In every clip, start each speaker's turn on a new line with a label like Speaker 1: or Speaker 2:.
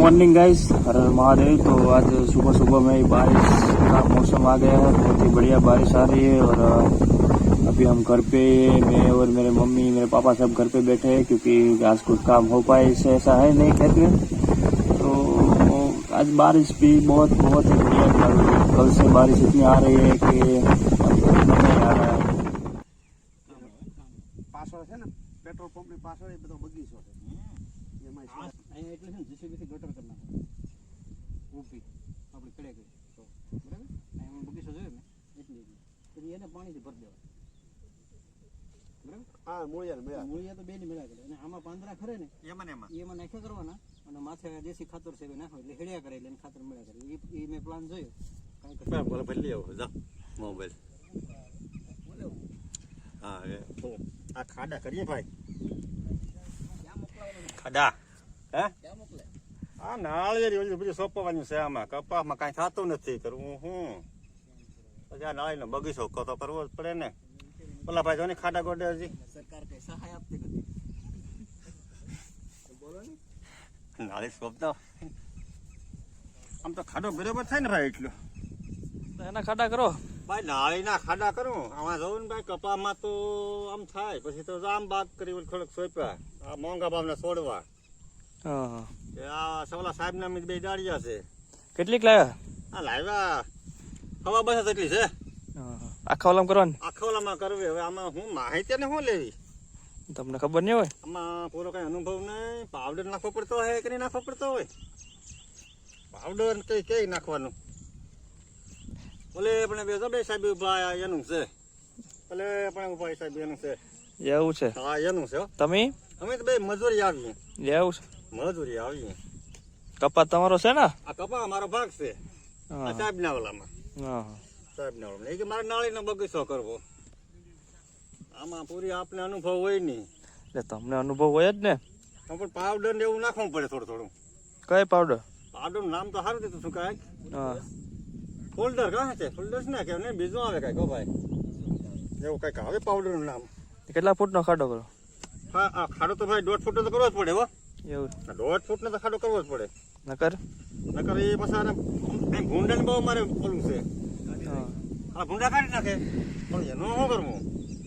Speaker 1: Morning guys, हर हर महादेव। तो आज सुबह सुबह में बारिश का मौसम आ गया है, बहुत ही बढ़िया बारिश आ रही है। और अभी हम घर पे, मैं और मेरे मम्मी मेरे पापा सब घर पे बैठे हैं, क्योंकि आज कुछ काम हो पाए इससे ऐसा है नहीं खेत में। तो आज बारिश भी बहुत बहुत ही बढ़िया, कल से बारिश इतनी आ रही है कि नहीं आ रहा है।
Speaker 2: પાછળ છે ને પેટ્રોલ પંપની પાછળ એ બધો બગીચો છે એમાં અહીંયા એટલે છે ને જીસીબીથી ગટર કરી નાખો ઊભી આપણી કડે ગઈ તો બરાબર અહીંયા બગીચો જોયો ને એટલી પછી એને પાણીથી ભરી દેવા બરાબર હા મૂળિયા તો બેની મેળા કરે અને આમાં પાંદડા ખરે ને એમાં નાખ્યા કરવાના અને માથે દેશી ખાતર છે નાખો એટલે હેડિયા કરે એટલે ખાતર મેળા કરે એ મેં પ્લાન જોયો કાંઈ બોલે ભરી આવો જા મોબાઈલ हाँ आ खाडा करिए भाई खाडा હે ક્યાં મોકલે આ નાળિયેરી ઓલી બીજું સોંપવાનું છે આમાં કપાસમાં કાંઈ થતું નથી કરવું હું પછી આ નાળીનો બગીચો તો કરવો જ પડે ને ઓલા ભાઈ જો ને ખાડા ગોડે હજી સરકાર કઈ સહાય આપતી નથી બોલો ને નાળી સોંપતા આમ તો ખાડો બરાબર થાય ને ભાઈ એટલો
Speaker 1: એના ખાડા કરો
Speaker 2: ભાઈ નાળીના ખાડા કરું આમાં જવું ને ભાઈ કપામાં તો આમ થાય પછી તો આમ બાગ કરી થોડોક સોંપ્યા આ મોંઘા ભાવના છોડવા આ સવલા સાહેબ ના બે ડાળિયા છે
Speaker 1: કેટલીક લાવ્યા
Speaker 2: આ લાવ્યા હવા બસ એટલી છે
Speaker 1: આખા ઓલામાં કરવાની
Speaker 2: આખા ઓલામાં કરવી હવે આમાં હું માહિતી ને શું લેવી
Speaker 1: તમને ખબર નહીં હોય
Speaker 2: આમાં પૂરો કઈ અનુભવ નહીં પાવડર નાખવો પડતો હોય કે નહીં નાખવો પડતો હોય પાવડર કઈ નાખવાનું ઓલે પણ બે સાહેબ ઉભા એનું છે ઓલે પણ ઉભા સાહેબ એનું છે
Speaker 1: એવું છે
Speaker 2: હા એનું છે
Speaker 1: તમે
Speaker 2: અમે તો બે મજૂરી આવીએ
Speaker 1: એવું છે
Speaker 2: મજૂરી આવીએ
Speaker 1: કપા તમારો છે ને
Speaker 2: આ કપા અમારો ભાગ છે આ સાહેબ ના ઓલામાં સાહેબ ના ઓલામાં એ કે મારે નાળીનો બગીચો કરવો આમાં પૂરી આપને અનુભવ હોય નહીં
Speaker 1: એટલે તમને અનુભવ હોય જ ને
Speaker 2: પણ પાવડર ને એવું નાખવું પડે થોડું થોડું
Speaker 1: કઈ પાવડર
Speaker 2: પાવડર નામ તો સારું દીધું શું કાંઈક ફોલ્ડર કાં છે ફોલ્ડર ના કે નહીં બીજું આવે કાંઈક ભાઈ એવું કાંઈક આવે પાવડર નું નામ
Speaker 1: કેટલા ફૂટનો ખાડો કરો
Speaker 2: હા આ ખાડો તો ભાઈ 1.5 ફૂટ તો કરવો જ પડે હો
Speaker 1: એવું
Speaker 2: 1.5 ફૂટ નો તો ખાડો કરવો જ પડે
Speaker 1: નકર
Speaker 2: એ પછી ભૂંડા ને બહુ મારે ઓલું છે આ ભૂંડા કાઢી નાખે પણ એનું શું કરવું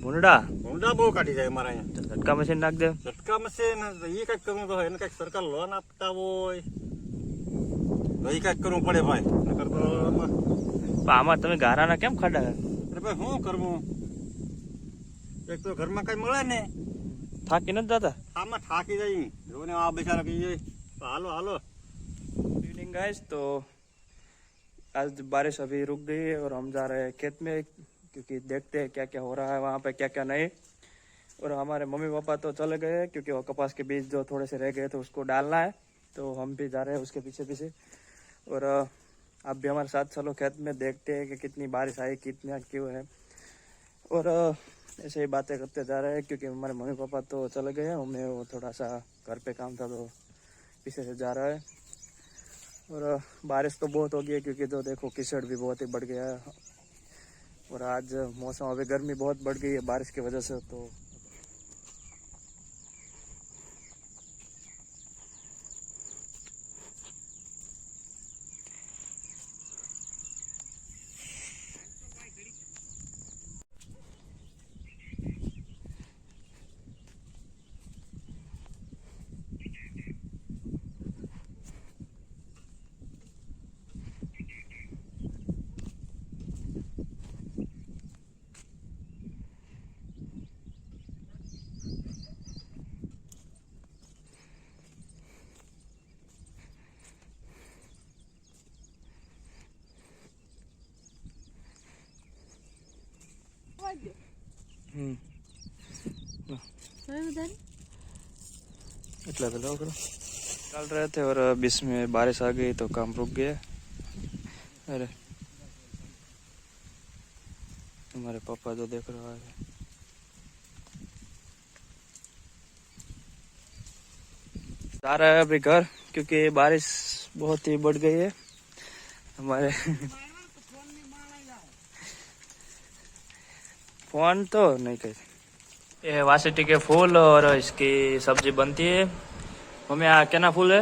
Speaker 2: ભૂંડા બહુ કાઢી જાય મારા અહીંયા
Speaker 1: ઝટકા મશીન નાખ દે
Speaker 2: ઝટકા મશીન એ કંઈક કરવું તો એને કંઈક સરકાર લોન આપતા હોય તો એ કંઈક કરવું પડે ભાઈ નકર તો
Speaker 1: આમાં તમે ગારાના કેમ ખાડા
Speaker 2: અરે ભાઈ શું કરવું એક તો ઘરમાં કઈ મળે ને
Speaker 1: થાકી નથી જતા
Speaker 2: આમાં થાકી જાય જોને આ બેચારા કહીએ હાલો હાલો
Speaker 1: गुड इवनिंग गाइस। तो आज बारिश अभी रुक गई है और हम जा रहे हैं खेत में, क्योंकि देखते हैं क्या क्या हो रहा है वहाँ पे, क्या क्या नहीं। और हमारे मम्मी पापा तो चले गए हैं, क्योंकि वो कपास के बीज जो थोड़े से रह गए थे उसको डालना है, तो हम भी जा रहे हैं उसके पीछे पीछे। और आप भी हमारे साथ चलो खेत में, देखते हैं कि कितनी बारिश आई, कितना क्यों है। और ऐसे ही बातें करते जा रहे हैं, क्योंकि हमारे मम्मी पापा तो चले गए हैं, हमें वो थोड़ा सा घर पे काम था तो पीछे से जा रहा है। और बारिश तो बहुत हो गई है, क्योंकि तो देखो कीचड़ भी बहुत ही बढ़ गया है। और आज मौसम अभी गर्मी बहुत बढ़ गई है बारिश की वजह से। तो इतना करो चल रहे थे और बीच में बारिश आ गई तो काम रुक गया। अरे हमारे पापा जो देख रहा है, जा रहा है अभी घर, क्योंकि बारिश बहुत ही बढ़ गई है हमारे फोन तो नहीं कहते। ये है वासेटी के फूल और इसकी सब्जी बनती है। मम्मी क्या ना फूल है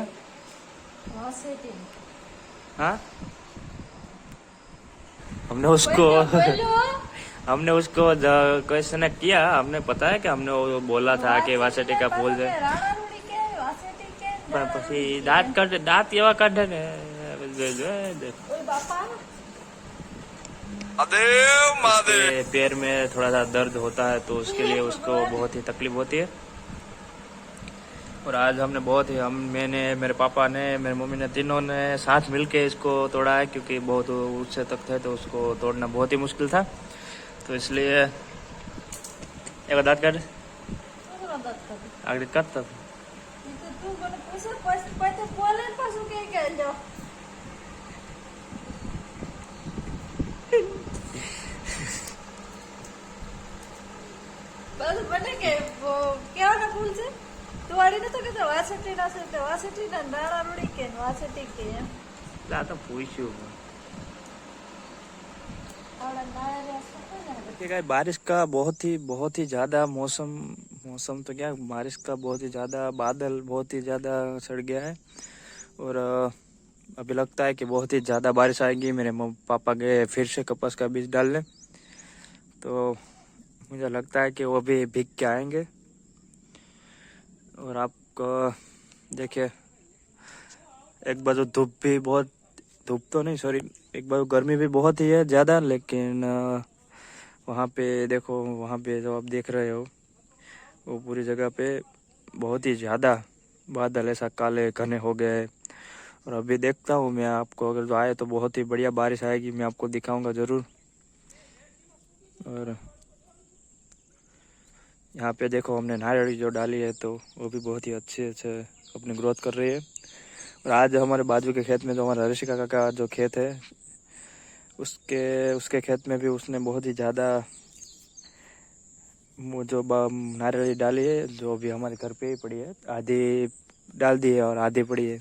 Speaker 1: हाँ, हमने उसको हमने उसको क्वेश्चन किया, हमने पता है कि हमने वो बोला था कि वासेटी का फूल है, પણ પછી દાંત એવા કાઢે ને पैर में थोड़ा सा दर्द होता है तो उसके लिए उसको बहुत ही तकलीफ होती है। और आज हमने बहुत ही मैंने, मेरे पापा ने, मेरी मम्मी ने, तीनों ने साथ मिलके इसको तोड़ा है, क्योंकि बहुत ऊंचे तक थे तो उसको तोड़ना बहुत ही मुश्किल था। तो इसलिए एक दांत काट आगे काट तब
Speaker 3: મને કે કેવાના ફૂલ છે તુવાડી નતો કે વાસટી ના છે વાસટી ના નાણા રૂડી કે વાસટી કે એમ
Speaker 1: લા તો પૂછ્યું
Speaker 3: આવડા નાણા રે શું
Speaker 1: देखिए बारिश का बहुत ही ज्यादा मौसम तो क्या, बारिश का बहुत ही ज्यादा, बादल बहुत ही ज्यादा सड़ गया है। और अभी लगता है कि बहुत ही ज्यादा बारिश आएगी। मेरे पापा गए फिर से कपास का बीज डालने, तो मुझे लगता है कि वो भी भीग के आएंगे। और आपको देखिए एक बाजू धूप भी बहुत, धूप तो नहीं सॉरी, एक बाजू गर्मी भी बहुत ही है ज़्यादा, लेकिन वहाँ पे देखो, वहाँ पे जो आप देख रहे हो वो पूरी जगह पे बहुत ही ज़्यादा बादल ऐसा काले घने हो गए। और अभी देखता हूँ मैं आपको, अगर जो आए तो बहुत ही बढ़िया बारिश आएगी, मैं आपको दिखाऊंगा ज़रूर। और यहाँ पे देखो हमने नारियल जो डाली है तो वो भी बहुत ही अच्छे से अपनी ग्रोथ कर रही है। और आज हमारे बाजू के खेत में जो हमारा ऋषि काका का जो खेत है, उसके खेत में भी उसने बहुत ही ज़्यादा जो नारियल डाली है, जो अभी हमारे घर पे ही पड़ी है, आधी डाल दी है और आधी पड़ी है।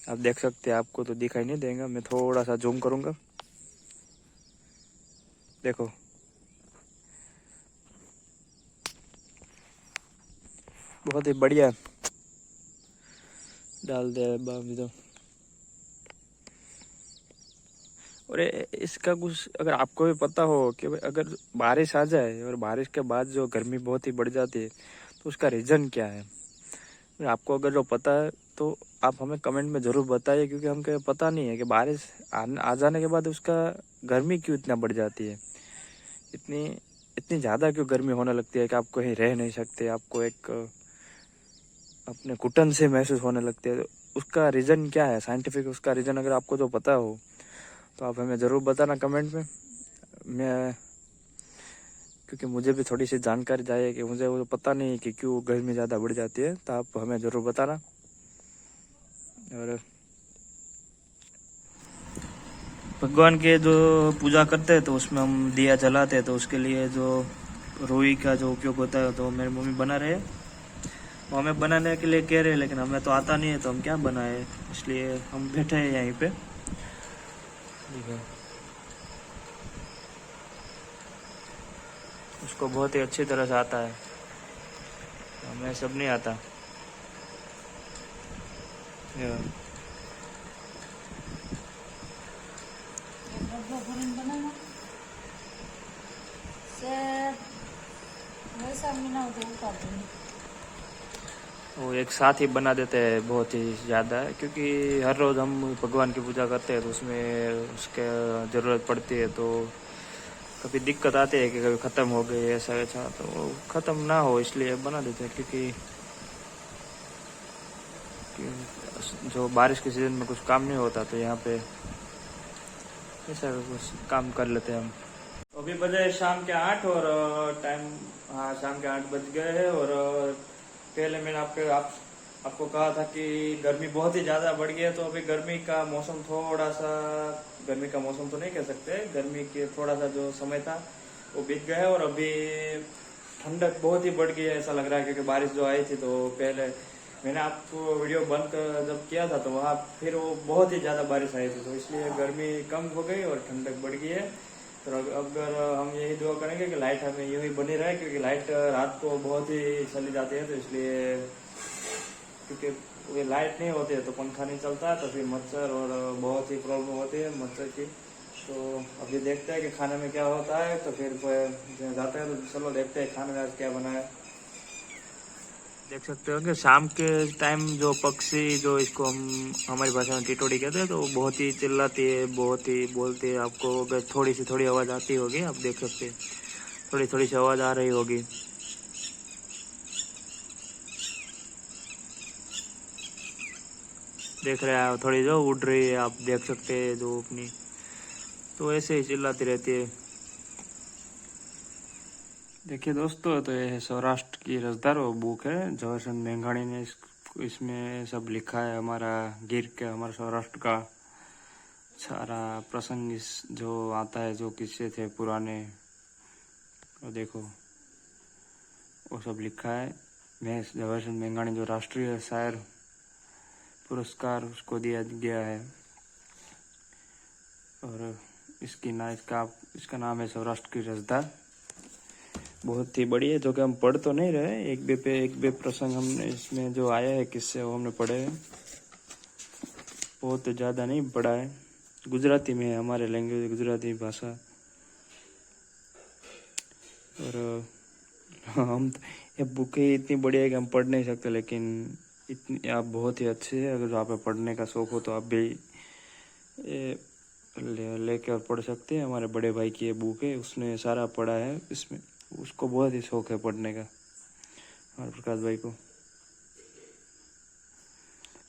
Speaker 1: आप देख सकते हैं, आपको तो दिखाई नहीं देगा, मैं थोड़ा सा जूम करूँगा, देखो बहुत ही बढ़िया डाल दे अभी तो। और इसका कुछ अगर आपको भी पता हो कि अगर बारिश आ जाए और बारिश के बाद जो गर्मी बहुत ही बढ़ जाती है तो उसका रीज़न क्या है, आपको अगर जो पता है तो आप हमें कमेंट में ज़रूर बताइए, क्योंकि हमको पता नहीं है कि बारिश आ जाने के बाद उसका गर्मी क्यों इतना बढ़ जाती है, इतनी ज़्यादा क्यों गर्मी होने लगती है कि आप कहीं रह नहीं सकते, आपको एक अपने घुटन से महसूस होने लगती है। तो उसका रीज़न क्या है, साइंटिफिक उसका रीज़न अगर आपको जो पता हो तो आप हमें ज़रूर बताना कमेंट में। मैं, क्योंकि मुझे भी थोड़ी सी जानकारी चाहिए कि मुझे वो पता नहीं कि क्यों गर्मी ज़्यादा बढ़ जाती है, तो आप हमें ज़रूर बताना। और भगवान के जो पूजा करते हैं तो उसमें हम दिया जलाते हैं, तो उसके लिए जो रुई का जो उपयोग होता है तो मेरी मम्मी बना रहे हैं, वो हमें बनाने के लिए कह रहे हैं, लेकिन हमें तो आता नहीं है तो हम क्या बनाए, इसलिए हम बैठे हैं यहीं पे। उसको बहुत ही अच्छी तरह से आता है, हमें सब नहीं आता। वो एक साथ ही बना देते हैं बहुत ही ज़्यादा, क्योंकि हर रोज़ हम भगवान की पूजा करते हैं तो उसमें उसके ज़रूरत पड़ती है, तो कभी दिक्कत आती है कि कभी ख़त्म हो गई ऐसा वैसा, तो वो ख़त्म ना हो इसलिए बना देते हैं। क्योंकि जो बारिश के सीज़न में कुछ काम नहीं होता तो यहाँ पे ऐसा कुछ काम कर लेते हैं हम। अभी बजे शाम के 8 और टाइम, हाँ शाम के 8 बज गए हैं। और पहले मैंने आपको कहा था कि गर्मी बहुत ही ज़्यादा बढ़ गई है, तो अभी गर्मी का मौसम थोड़ा सा, गर्मी का मौसम तो नहीं कह सकते, गर्मी के थोड़ा सा जो समय था वो बीत गया है। और अभी ठंडक बहुत ही बढ़ गई है ऐसा लग रहा है, क्योंकि बारिश जो आई थी तो पहले मैंने आपको वीडियो बंद कर जब किया था तो वहाँ फिर वो बहुत ही ज़्यादा बारिश आई थी, तो इसलिए गर्मी कम हो गई और ठंडक बढ़ गई है। तो अगर हम यही दुआ करेंगे कि लाइट हमें यूँ ही बनी रहे, क्योंकि लाइट रात को बहुत ही चली जाती है, तो इसलिए क्योंकि ये लाइट नहीं होती है तो पंखा नहीं चलता है, तो फिर मच्छर और बहुत ही प्रॉब्लम होती है मच्छर की। तो अभी देखते हैं कि खाने में क्या होता है, तो फिर जाते हैं। तो चलो देखते हैं खाने में आज क्या बना है। देख सकते हो कि शाम के टाइम जो पक्षी, जो इसको हम हमारी भाषा में टिटोड़ी कहते हैं, तो वो बहुत ही चिल्लाती है, बहुत ही बोलती है। आपको अगर थोड़ी आवाज़ आती होगी, आप देख सकते हैं थोड़ी सी आवाज़ आ रही होगी। देख रहे हैं थोड़ी जो उड़ रही है, आप देख सकते हैं जो अपनी, तो ऐसे ही चिल्लाती रहती है। देखिए दोस्तों, तो ये है सौराष्ट्र की रसदार वो बुक है, झवेरचंद मेघाणी ने इसमें सब लिखा है। हमारा गिर के, हमारा सौराष्ट्र का सारा प्रसंग इस जो आता है, जो किस्से थे पुराने, वो देखो वो सब लिखा है। मैं झवेरचंद मेघाणी जो राष्ट्रीय शायर पुरस्कार उसको दिया गया है। और इसका नाम है सौराष्ट्र की रसदार। बहुत ही बढ़िया, जो कि हम पढ़ तो नहीं रहे, एक बे प्रसंग हमने इसमें जो आया है किससे वो हमने पढ़े हैं, बहुत ज़्यादा नहीं पढ़ा है। गुजराती में है, हमारे लैंग्वेज गुजराती भाषा। और हम ये बुक ही इतनी बढ़िया है कि हम पढ़ नहीं सकते, लेकिन इतनी आप बहुत ही अच्छी है। अगर आप पढ़ने का शौक हो तो आप भी लेकर पढ़ सकते हैं। हमारे बड़े भाई की ये बुक है, उसने सारा पढ़ा है, इसमें उसको बहुत ही शौक है पढ़ने का, हमारे प्रकाश भाई को।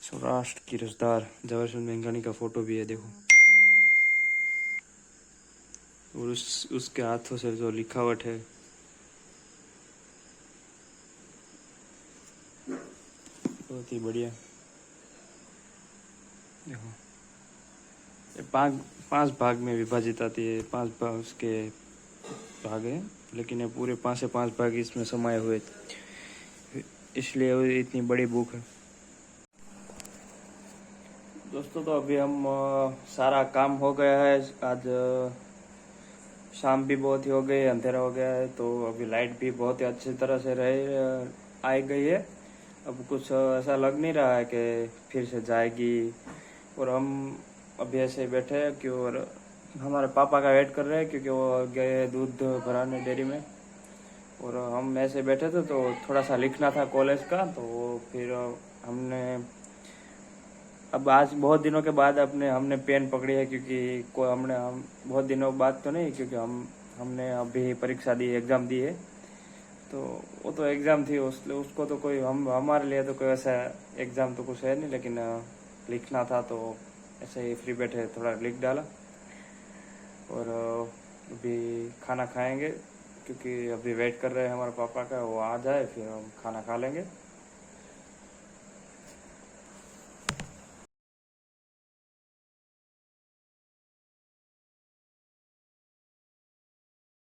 Speaker 1: सौराष्ट्र की रसदार, झवेरचंद मेघाणी का फोटो भी है, देखो। और उसके हाथों से जो लिखावट है, बहुत ही बढ़िया। देखो, ये पांच भाग में विभाजित आती है, 5 भाग उसके भाग है, लेकिन ये पूरे 5 से 5 भाग इसमें समाये हुए, इसलिए वो इतनी बड़ी बुक है। दोस्तों, तो अभी हम सारा काम हो गया है। आज शाम भी बहुत ही हो गई, अंधेरा हो गया है, तो अभी लाइट भी बहुत ही अच्छी तरह से आई गई है। अब कुछ ऐसा लग नहीं रहा है कि फिर से जाएगी। और हम अभी ऐसे बैठे हैं कि, और हमारे पापा का वेट कर रहे हैं, क्योंकि वो गए दूध भराने डेयरी में। और हम ऐसे बैठे थे, तो थोड़ा सा लिखना था कॉलेज का, तो फिर हमने अब आज बहुत दिनों के बाद हमने पेन पकड़ी है, क्योंकि हम बहुत दिनों बाद तो नहीं, क्योंकि हमने अभी परीक्षा दी, एग्ज़ाम दी है। तो वो तो एग्ज़ाम थी, उसको तो कोई हमारे लिए तो कोई ऐसा एग्ज़ाम तो कुछ है नहीं, लेकिन लिखना था, तो ऐसे ही फ्री बैठे थोड़ा लिख डाला। और अभी खाना खाएंगे, क्योंकि अभी वेट कर रहे हैं हमारे पापा का, वो आ जाए फिर हम खाना खा लेंगे।